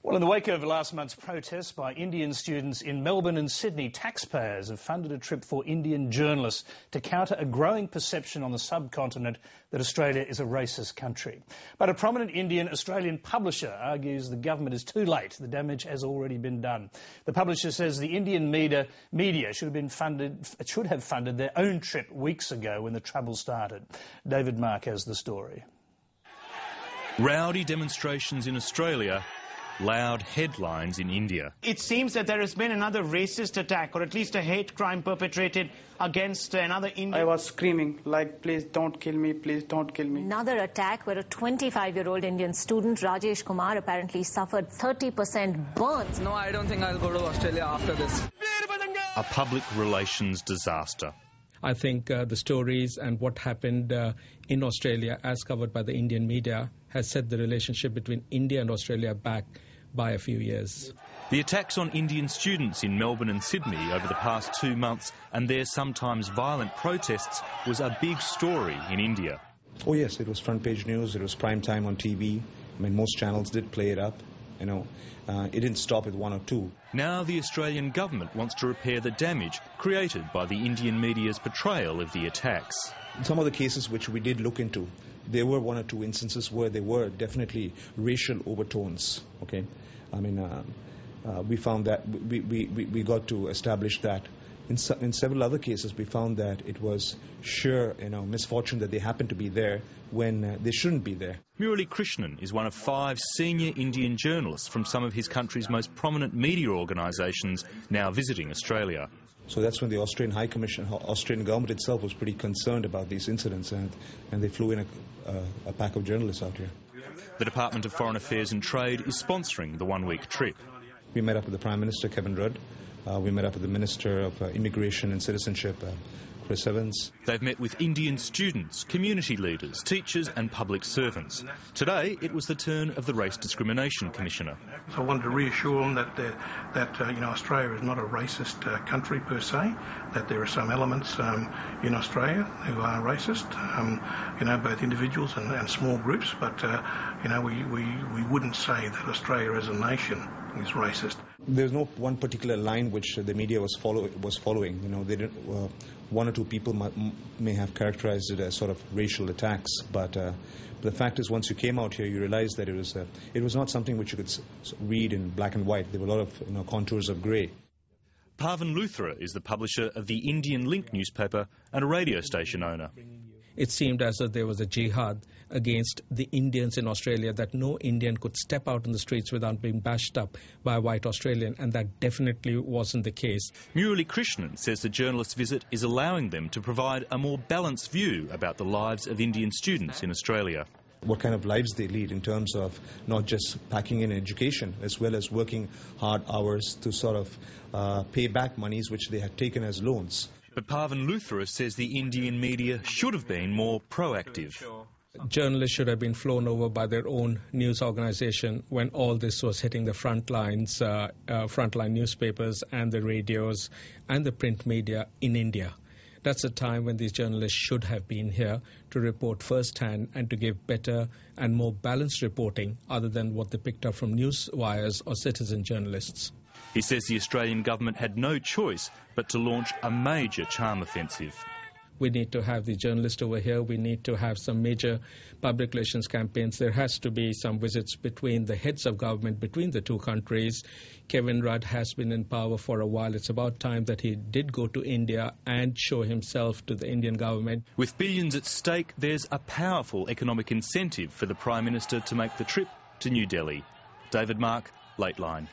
Well, in the wake of last month's protests by Indian students in Melbourne and Sydney, taxpayers have funded a trip for Indian journalists to counter a growing perception on the subcontinent that Australia is a racist country. But a prominent Indian-Australian publisher argues the government is too late. The damage has already been done. The publisher says the Indian media should have funded their own trip weeks ago when the trouble started. David Mark has the story. Rowdy demonstrations in Australia, loud headlines in India. It seems that there has been another racist attack, or at least a hate crime perpetrated against another Indian. I was screaming, like, please don't kill me, please don't kill me. Another attack where a 25-year-old Indian student, Rajesh Kumar, apparently suffered 30% burns. No, I don't think I'll go to Australia after this. A public relations disaster. I think the stories and what happened in Australia, as covered by the Indian media, has set the relationship between India and Australia back by a few years. The attacks on Indian students in Melbourne and Sydney over the past 2 months and their sometimes violent protests was a big story in India. Oh yes, it was front page news, it was prime time on TV. I mean, most channels did play it up. You know, it didn't stop at 1 or 2. Now the Australian government wants to repair the damage created by the Indian media's portrayal of the attacks. Some of the cases which we did look into, there were 1 or 2 instances where there were definitely racial overtones. Okay, I mean, we found that we got to establish that. In several other cases, we found that it was sheer, misfortune that they happened to be there when they shouldn't be there. Murali Krishnan is one of 5 senior Indian journalists from some of his country's most prominent media organisations now visiting Australia. So that's when the Australian High Commission, Australian government itself was pretty concerned about these incidents, and they flew in a pack of journalists out here. The Department of Foreign Affairs and Trade is sponsoring the one-week trip. We met up with the Prime Minister, Kevin Rudd. We met up with the Minister of Immigration and Citizenship, Chris Evans. They've met with Indian students, community leaders, teachers and public servants. Today it was the turn of the Race Discrimination Commissioner. So I wanted to reassure them that Australia is not a racist country per se, that there are some elements in Australia who are racist, both individuals and small groups, but we wouldn't say that Australia as a nation is racist. There's no one particular line which the media was following. They didn't. 1 or 2 people may have characterized it as sort of racial attacks, but the fact is, once you came out here, you realized that it was not something which you could read in black and white. There were a lot of contours of grey. Pavan Luthra is the publisher of the Indian Link newspaper and a radio station owner. It seemed as though there was a jihad against the Indians in Australia, that no Indian could step out in the streets without being bashed up by a white Australian, and that definitely wasn't the case. Murali Krishnan says the journalist's visit is allowing them to provide a more balanced view about the lives of Indian students in Australia. What kind of lives they lead in terms of not just packing in education, as well as working hard hours to sort of pay back monies which they had taken as loans. But Pavan Luthra says the Indian media should have been more proactive. Journalists should have been flown over by their own news organisation when all this was hitting the front lines, frontline newspapers and the radios and the print media in India. That's a time when these journalists should have been here to report firsthand and to give better and more balanced reporting other than what they picked up from news wires or citizen journalists. He says the Australian government had no choice but to launch a major charm offensive. We need to have the journalists over here. We need to have some major public relations campaigns. There has to be some visits between the heads of government between the 2 countries. Kevin Rudd has been in power for a while. It's about time that he did go to India and show himself to the Indian government. With billions at stake, there's a powerful economic incentive for the Prime Minister to make the trip to New Delhi. David Mark, Lateline.